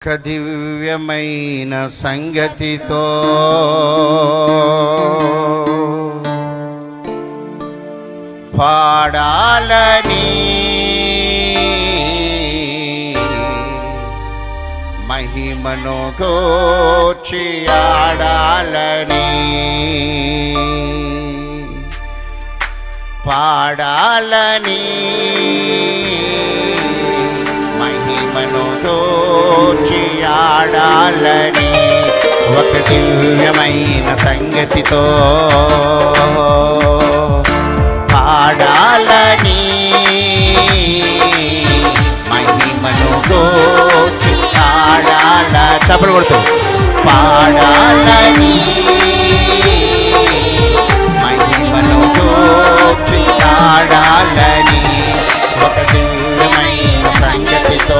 ఒక దివ్యమైన సంగతితో పాడాలని మహిమను గూర్చి ఆడాలని పాడాలని మహిమను గూర్చి ఆడాలని ఒక దివ్యమైన సంగతితో పాడాలని మహిమను గూర్చి ఆడాలని చప్పట్లు కొడుతూ పాడాలని మహిమను గూర్చి ఆడాలని ఒక దివ్యమైన సంగతితో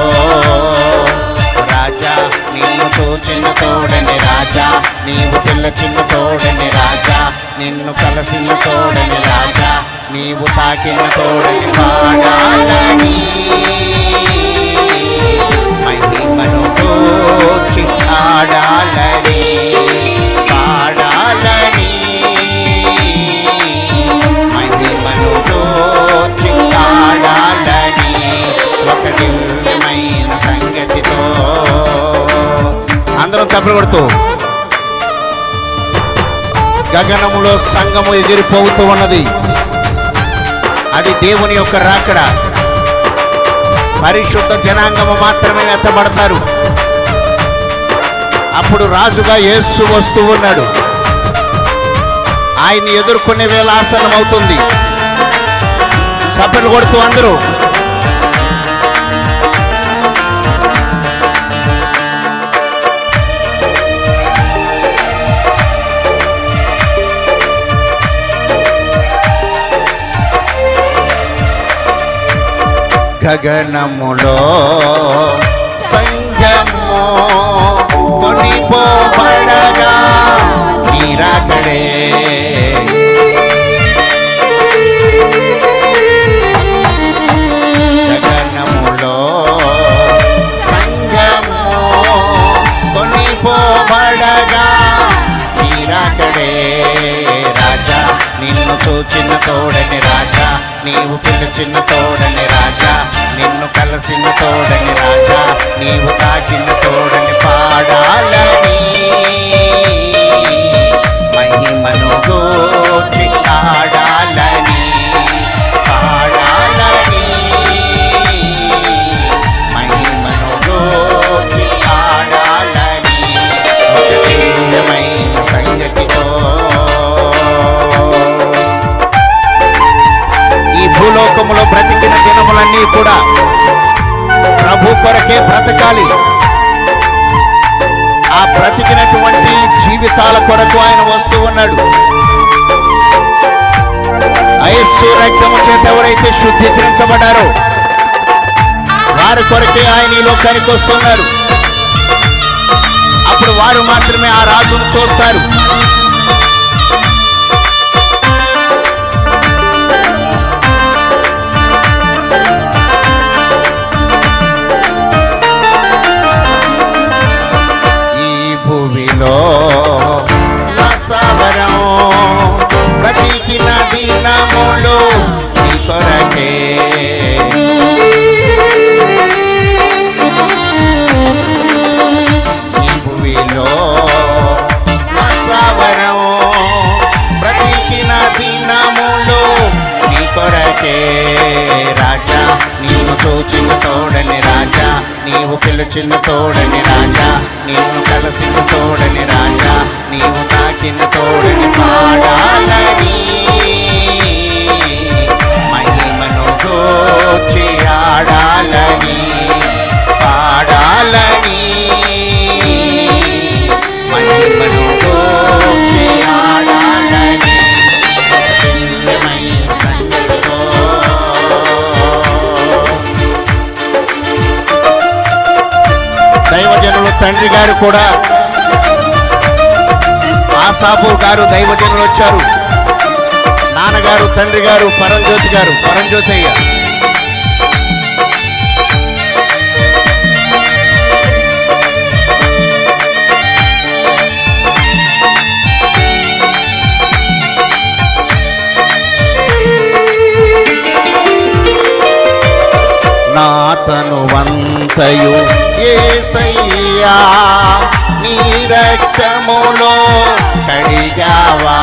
రాజా నిన్ను తోచిన తోడని రాజా నీవు పిల్లచిన తోడని రాజా నిన్ను కలసిన తోడని రాజా నీవు తాకిన తోడని పాడాలని మహిమను గూర్చి ఆడాలని పాడాలని మహిమను గూర్చి ఆడాలని ఒక దివ్యమైన సంగతితో అందరం చప్పట్లు కొడుతూ గగనములో సంఘము ఎగిరిపోతూ ఉన్నది. అది దేవుని యొక్క రాకడ. పరిశుద్ధ జనాంగము మాత్రమే ఎత్తబడతారు. అప్పుడు రాజుగా యేసు వస్తూ ఉన్నాడు. ఆయన్ని ఎదుర్కొనే వేళ ఆసనం అవుతుంది. చప్పట్లు కొడుతూ అందరూ గగనములో సంఘము కొనిపోబడగా నీరాకడే గగనములో సంఘము కొనిపోబడగా నీరాకడే రాజా నిన్ను చూచిన తోడని రాజా నీవు పిలిచిన తోడని రాజా నిన్ను కలసిన తోడని రాజా నీవు తాకిన తోడని పాడాలని మహిమను గూర్చి ఆడాలని పాడాలని మహిమను గూర్చి ఆడాలని ఒక దివ్యమైన సంగతితో భూలోకములో బ్రతికిన దినములన్నీ కూడా ప్రభు కొరకే బ్రతకాలి. ఆ బ్రతికినటువంటి జీవితాల కొరకు ఆయన వస్తూ ఉన్నాడు. యేసు రక్తము చేత ఎవరైతే శుద్ధీకరించబడ్డారో వారి కొరకే ఆయన ఈ లోకానికి వస్తున్నారు. అప్పుడు వారు మాత్రమే ఆ రాజును చూస్తారు. నాస్తావరం బ్రతికిన దినములు నీ కొరకే ఈ భూమిలో నాస్తావరం బ్రతికిన దినములు నీ కొరకే రాజా నిన్ను చూచిన తోడని రాజా నీవు పిలిచిన తోడని రాజా నిన్ను కలసిన తోడని రాజా నీవు తాకిన తోడని పాడాలని మహిమను గూర్చి ఆడాలని పాడాలని మహిమను గూర్చి ఆడాలని దివ్యమైన సంగతితో దైవజనులు తండ్రి గారు కూడా ఆసాపు గారు దైవజనులు వచ్చారు. నాన్నగారు తండ్రి గారు పరంజ్యోతయ్య యేసయ్యా నీ రక్తములో కడిగావా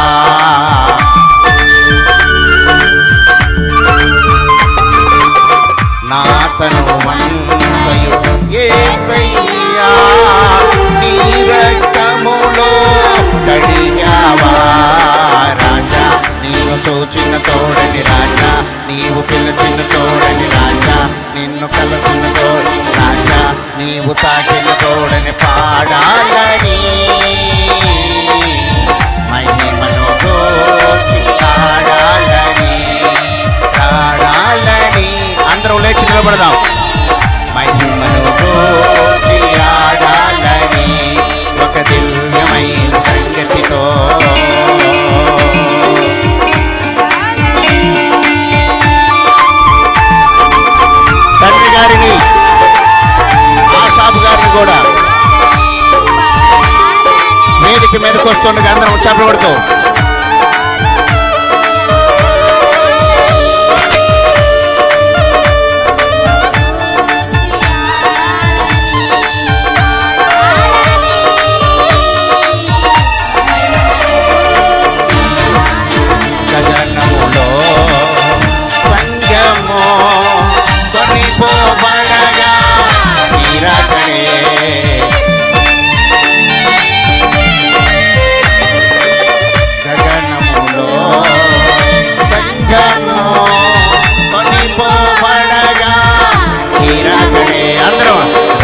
నా తనువంతయు యేసయ్యా నీ రక్తములో కడిగావా రాజా నిన్ను చూచిన తోడని రాజా నీవు పిలిచిన తోడని రాజా నిన్ను కలిసిన తోడని రాజా నీవు తాకిన తోడని పాడాలని మహిమను దోచి పాడాలని పాడాలని అందరం లేచి నిలబడదాం మహిమను దోచి ఆడాలని ఒక దివ్యమైన సంగతితో తండ్రి గారిని ఆసాపు గారిని కూడా వేదిక మీదకి వస్తుండగా అందరం చెప్పబడుతూ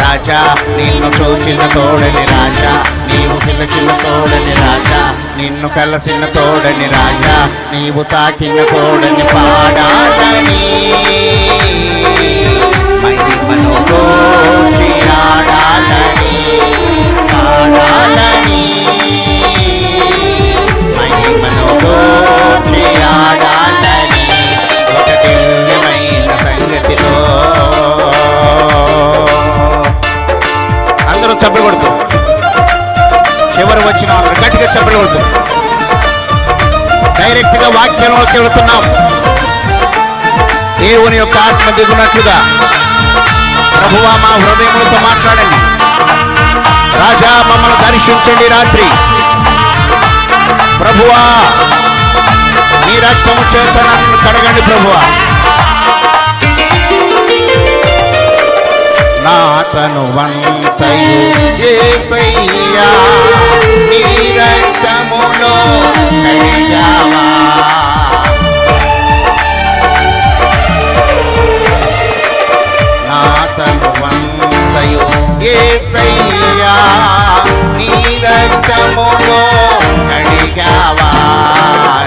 రాజా నిన్ను చూచిన తోడని రాజా నీవు పిలిచిన తోడని రాజా నిన్ను కలిసిన తోడని రాజా నీవు తాకిన తోడని పాడాలని మహిమను దోచి ఆడాలని పాడాలని మహిమను దోచి ఆడాలని ఒక దివ్యమైన సంగతిలో అందరూ చప్పలు కొడుతూ చివరి వచ్చిన గట్టిగా చప్పలు కొడుతూ డైరెక్ట్ గా వాక్యంలోకి వెళుతున్నాం దేవుని యొక్క ఆత్మ దిగునట్లుగా ప్రభువా మా హృదయములతో మాట్లాడండి రాజా మమ్మల్ని దర్శించండి రాత్రి ప్రభువా నీ రక్తము చేత నన్ను కడగండి ప్రభువా నా తనువంతయు యేసయ్యా నీ రక్తములో కడిగావా నా తనువంతయు యేసయ్యా నీ రక్తములో కడిగావా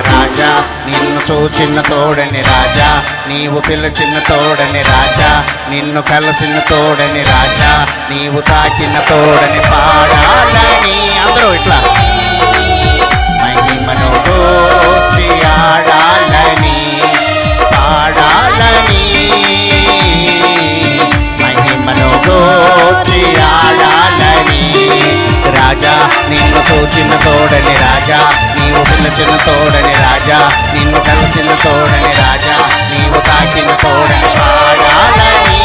రాజా నిన్ను చూచిన తోడని రాజా నీవు పిలిచిన తోడని రాజా నిన్ను కలిసిన తోడని రాజా నీవు తాకిన తోడని పాడాలని అందరూ ఇట్లా మహిమను దోచి ఆడాలని పాడాలని మహిమను దోచి ఆడాలని రాజా నిన్ను చూచిన తోడని రాజా నీవు పిలిచిన తోడని రాజా నిన్ను కలిసిన తోడని రాజా నీవు తాకిన తోడని పాడాలని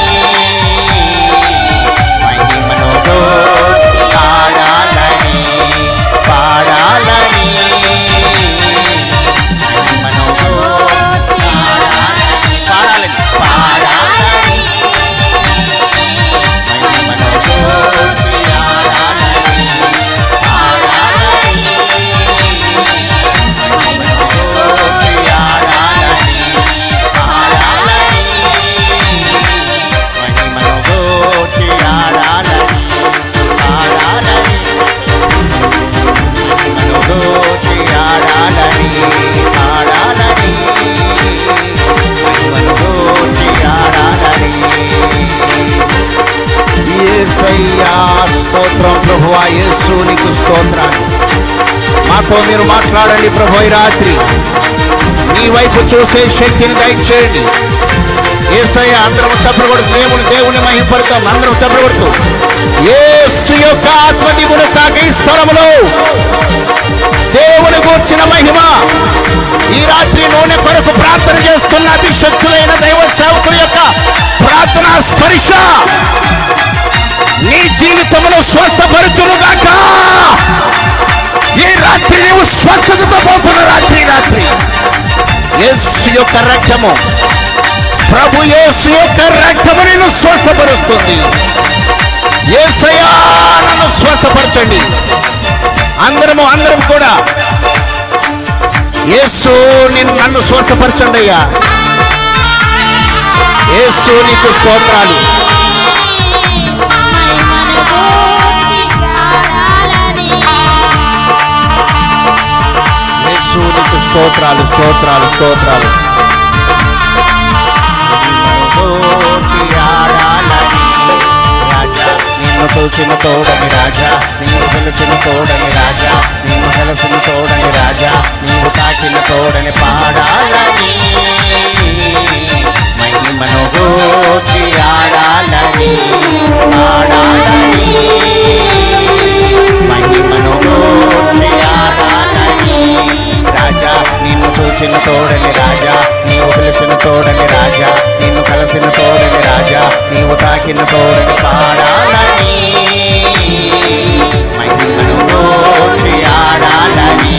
మహిమను దోచి ఆడాలని పాడాలని మహిమను దోచి ఆడాలని పాడాలని పాడాలని మహిమను దోచి ఆడాలని పాడాలని మహిమను దోచి ఆడాలని పాడాలని మహిమను దోచి ఆడాలని పాడాలని మహిమను దోచి ఆడాలని పాడాలని మహిమను దోచి ఆడాలని యేసయ్యా స్తోత్రం ప్రభువా యేసు నీకు స్తోత్రాలు మాతో మీరు మాట్లాడండి ప్రభు ఈ రాత్రి నీ వైపు చూసే శక్తిని దయచేయండి యేసయ్య అందరం చప్పలు కొడుతూ దేవుని మహిమపడతాం అందరం చప్పలు కొడుతూ యేసు యొక్క ఆత్మ దిగును కాక ఈ స్థలములో దేవుని గూర్చిన మహిమ ఈ రాత్రి నూనె కొరకు ప్రార్థన చేస్తున్న అభిషక్తులైన దైవ సేవకుల యొక్క ప్రార్థనా స్పర్శ నీ జీవితమును స్వస్థపరచునుగాక. ఈ రాత్రి నీవు స్వస్థతతో పోతున్న రాత్రి యేసు యొక్క రక్తము, ప్రభు యేసు యొక్క రక్తము నిన్ను స్వస్థపరుస్తుంది. యేసయ్యా నన్ను స్వస్థపరచండి. అందరం కూడా యేసు నన్ను స్వస్థపరచండి అయ్యా. యేసు నీకు స్తోత్రాలు. యేసు నీకు స్తోత్రాలు స్తోత్రాలు స్తోత్రాలు. నిన్ను తోచిన తోడని రాజా, నిన్ను పిలిచిన తోడని రాజా, నిన్ను కలిసిన తోడని రాజా, నీవు తాకిన తోడని పాడాలని, మహిమను గూర్చి ఆడాలని, ఆడాలని, మహిమను గూర్చి ఆడాలని. రాజా నిన్ను చూచిన తోడని రాజా, నీవు పిలిచిన తోడని రాజా, నిన్ను కలిసిన తోడని రాజా, నీవు తాకిన తోడని పాడాలని, మహిమను గూర్చి ఆడాలని,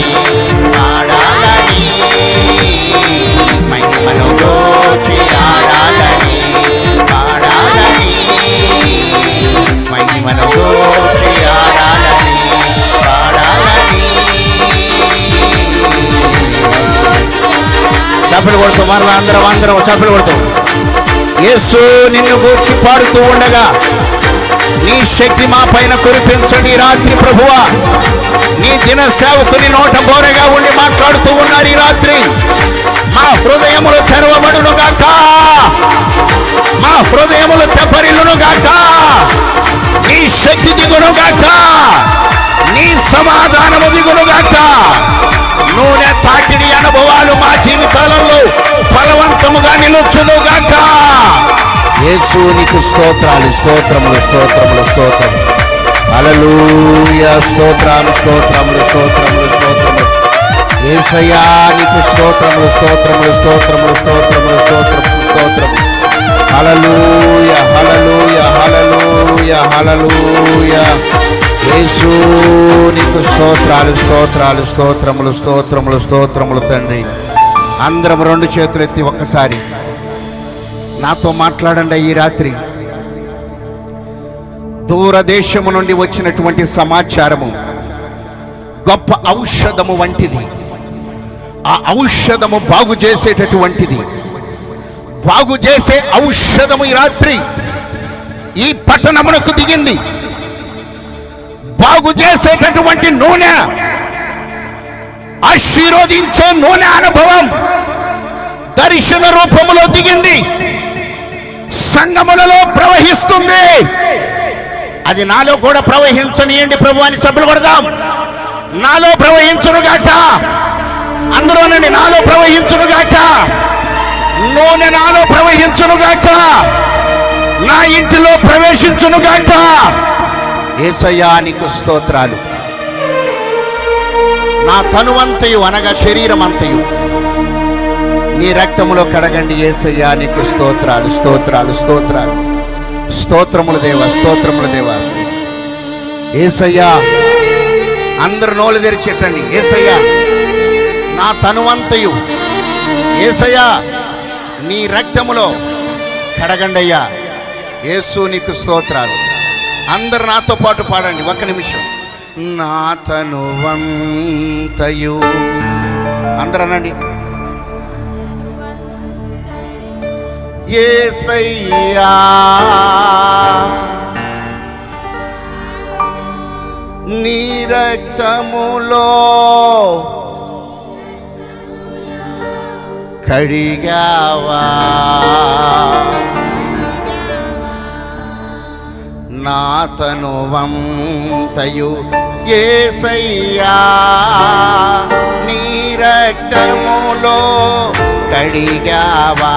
ఆడాలని, మహిమను గూర్చి ఆడాలని, పాడాలని, మహిమను గూర్చి ఆడాలని, పాడాలని. చప్పలు కొడుతూ మరలా అందరం చప్పలు కొడుతూ యేసు నిన్ను గూర్చి పాడుతూ ఉండగా నీ శక్తి మా పైన కురిపించండి రాత్రి ప్రభువా. నీ దిన సేవకుని నోట బోరగా ఉండి మాట్లాడుతూ ఉన్నారు ఈ రాత్రి. మా హృదయములు తెరవబడును గాక, మా హృదయములు తెప్పరిల్లును గాక, నీ శక్తి దిగును గాక, నీ సమాధానము దిగును గాక. నూనె తాకిడి అనుభవాలు మా జీవితాలలో ఫలవంతముగా నిలుచును గాక. యేసు నీకు స్తోత్రాలు స్తోత్రములు స్తోత్రములు స్తోత్రము. హల్లెలూయా. స్తోత్రాలు స్తోత్రములు స్తోత్రములు స్తోత్రములు. యేసయ్యా నీకు స్తోత్రములు స్తోత్రములు స్తోత్రములు స్తోత్రములు స్తోత్రములు స్తోత్రము. హల్లెలూయా హల్లెలూయా హల్లెలూయా హల్లెలూయా. యేసు నీకు స్తోత్రాలు స్తోత్రాలు స్తోత్రములు స్తోత్రములు స్తోత్రములు తండ్రి. అందరం రెండు చేతులు ఎత్తి ఒక్కసారి నాతో మాట్లాడండి. ఈ రాత్రి దూరదేశము నుండి వచ్చినటువంటి సమాచారము గొప్ప ఔషధము వంటిది. ఆ ఔషధము బాగు చేసేటటువంటిది. బాగు చేసే ఔషధము ఈ రాత్రి ఈ పట్టణమునకు దిగింది. బాగు చేసేటటువంటి నూనె, ఆశీర్వదించే నూనె అనుభవం దర్శన రూపములో దిగింది, సంగములలో ప్రవహిస్తుంది. అది నాలో కూడా ప్రవహించనియండి ప్రభు అని చప్పలు కొడదాం. నాలో ప్రవహించునుగాక. అందులోనండి నాలో ప్రవహించునుగాక. నూనె నాలో ప్రవహించునుగాక. నా ఇంటిలో ప్రవేశించునుగాక. యేసయ్యా నీకు స్తోత్రాలు. నా తనువంతయు అనగా శరీరమంతయు నీ రక్తములో కడగండి. యేసయ్యా నీకు స్తోత్రాలు స్తోత్రాలు స్తోత్రాలు. స్తోత్రములు దేవా స్తోత్రములు దేవా. యేసయ్యా అందరూ నోలు తెరిచెట్టండి. యేసయ్యా నా తనువంతయు యేసయ్యా నీ రక్తములో కడగండి అయ్యా. యేసు నీకు స్తోత్రాలు. అందరు నాతో పాటు పాడండి ఒక్క నిమిషం. నా తనువంతయు అందరూ అనండి. యేసయ్యా నీ రక్తములో కడిగావా నా తనువంతయు. యేసయ్యా నీ రక్తములో కడిగావా.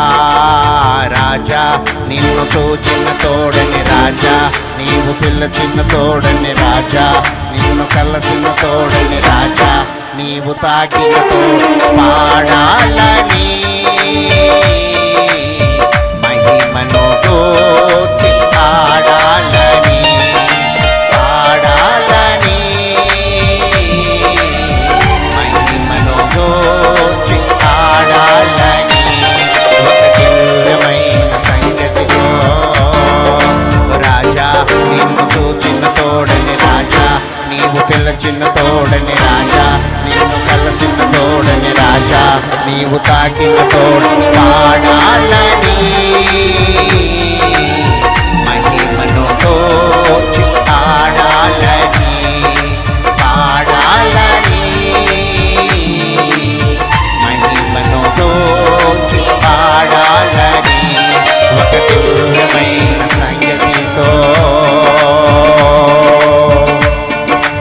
రాజా నిన్ను తోచిన తోడని రాజా, నీవు పిలిచిన తోడని రాజా, నిన్ను కలసిన తోడని రాజా, నీవు తాకిన తోడు పాడాలని, మహిమను గూర్చి ఆడాలని, తోడని రాజా, నిన్ను కలిసిన తోడని రాజా, నీవు తాకిన తోడని పాడాలని, మహిమను తోచి ఆడాలని, పాడాలని, మహిమను తోచి పాడాలని, ఒక దివ్యమైన సంగతితో.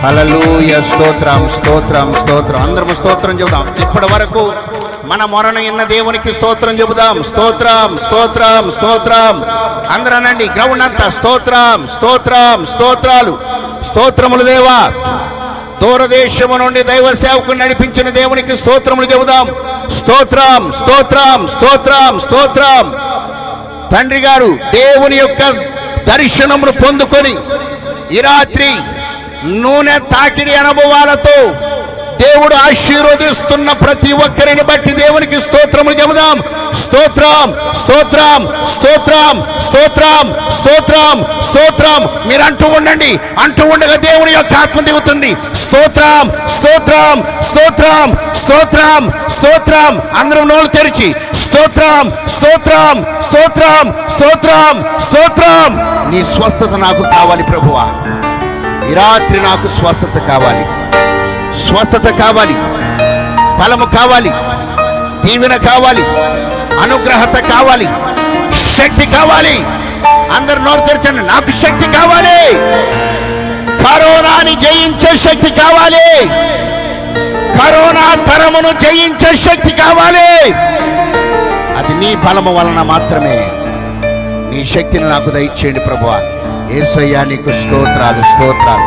హల్లెలూయా, స్తోత్రం స్తోత్రం స్తోత్రం. అందరం స్తోత్రం చెబుదాం. ఇప్పటి వరకు మన మొరను ఇన్న దేవునికి స్తోత్రం చెబుదాం. స్తోత్రం స్తోత్రం స్తోత్రం. అందరూ అనండి, గ్రౌండ్ అంతా స్తోత్రం స్తోత్రం స్తోత్రాలు. స్తోత్రములు దేవా. దూరదేశము నుండి దైవ సేవకుని నడిపించిన దేవునికి స్తోత్రములు చెబుదాం. స్తోత్రం స్తోత్రం స్తోత్రం స్తోత్రం. తండ్రి గారు దేవుని యొక్క దర్శనమును పొందుకొని ఈ రాత్రి నూనె తాకిడి అనుభవాలతో దేవుడు ఆశీర్వదిస్తున్న ప్రతి ఒక్కరిని బట్టి దేవునికి స్తోత్రములు చెబుదాం. స్తోత్రం స్తోత్రం స్తోత్రం స్తోత్రం స్తోత్రం స్తోత్రం. మీరు అంటూ ఉండండి. అంటూ ఉండగా దేవుని యొక్క ఆత్మ దిగుతుంది. స్తోత్రం స్తోత్రం స్తోత్రం స్తోత్రం స్తోత్రం. అందరం నోళ్ళు తెరిచి స్తోత్రం స్తోత్రం స్తోత్రం స్తోత్రం స్తోత్రం. నీ స్వస్థత నాకు కావాలి ప్రభువా. ఈ రాత్రి నాకు స్వస్థత కావాలి, స్వస్థత కావాలి, బలము కావాలి, దీవెన కావాలి, అనుగ్రహత కావాలి, శక్తి కావాలి. అందరు నోరు తెరచండి. నాకు శక్తి కావాలి. కరోనాని జయించే శక్తి కావాలి. కరోనా తరమును జయించే శక్తి కావాలి. అది నీ బలము వలన మాత్రమే. నీ శక్తిని నాకు దయచేయండి ప్రభువా. యేసయ్యా నీకు స్తోత్రాలు స్తోత్రాలు.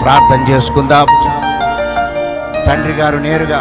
ప్రార్థన చేసుకుందాం. తండ్రి గారు నేరుగా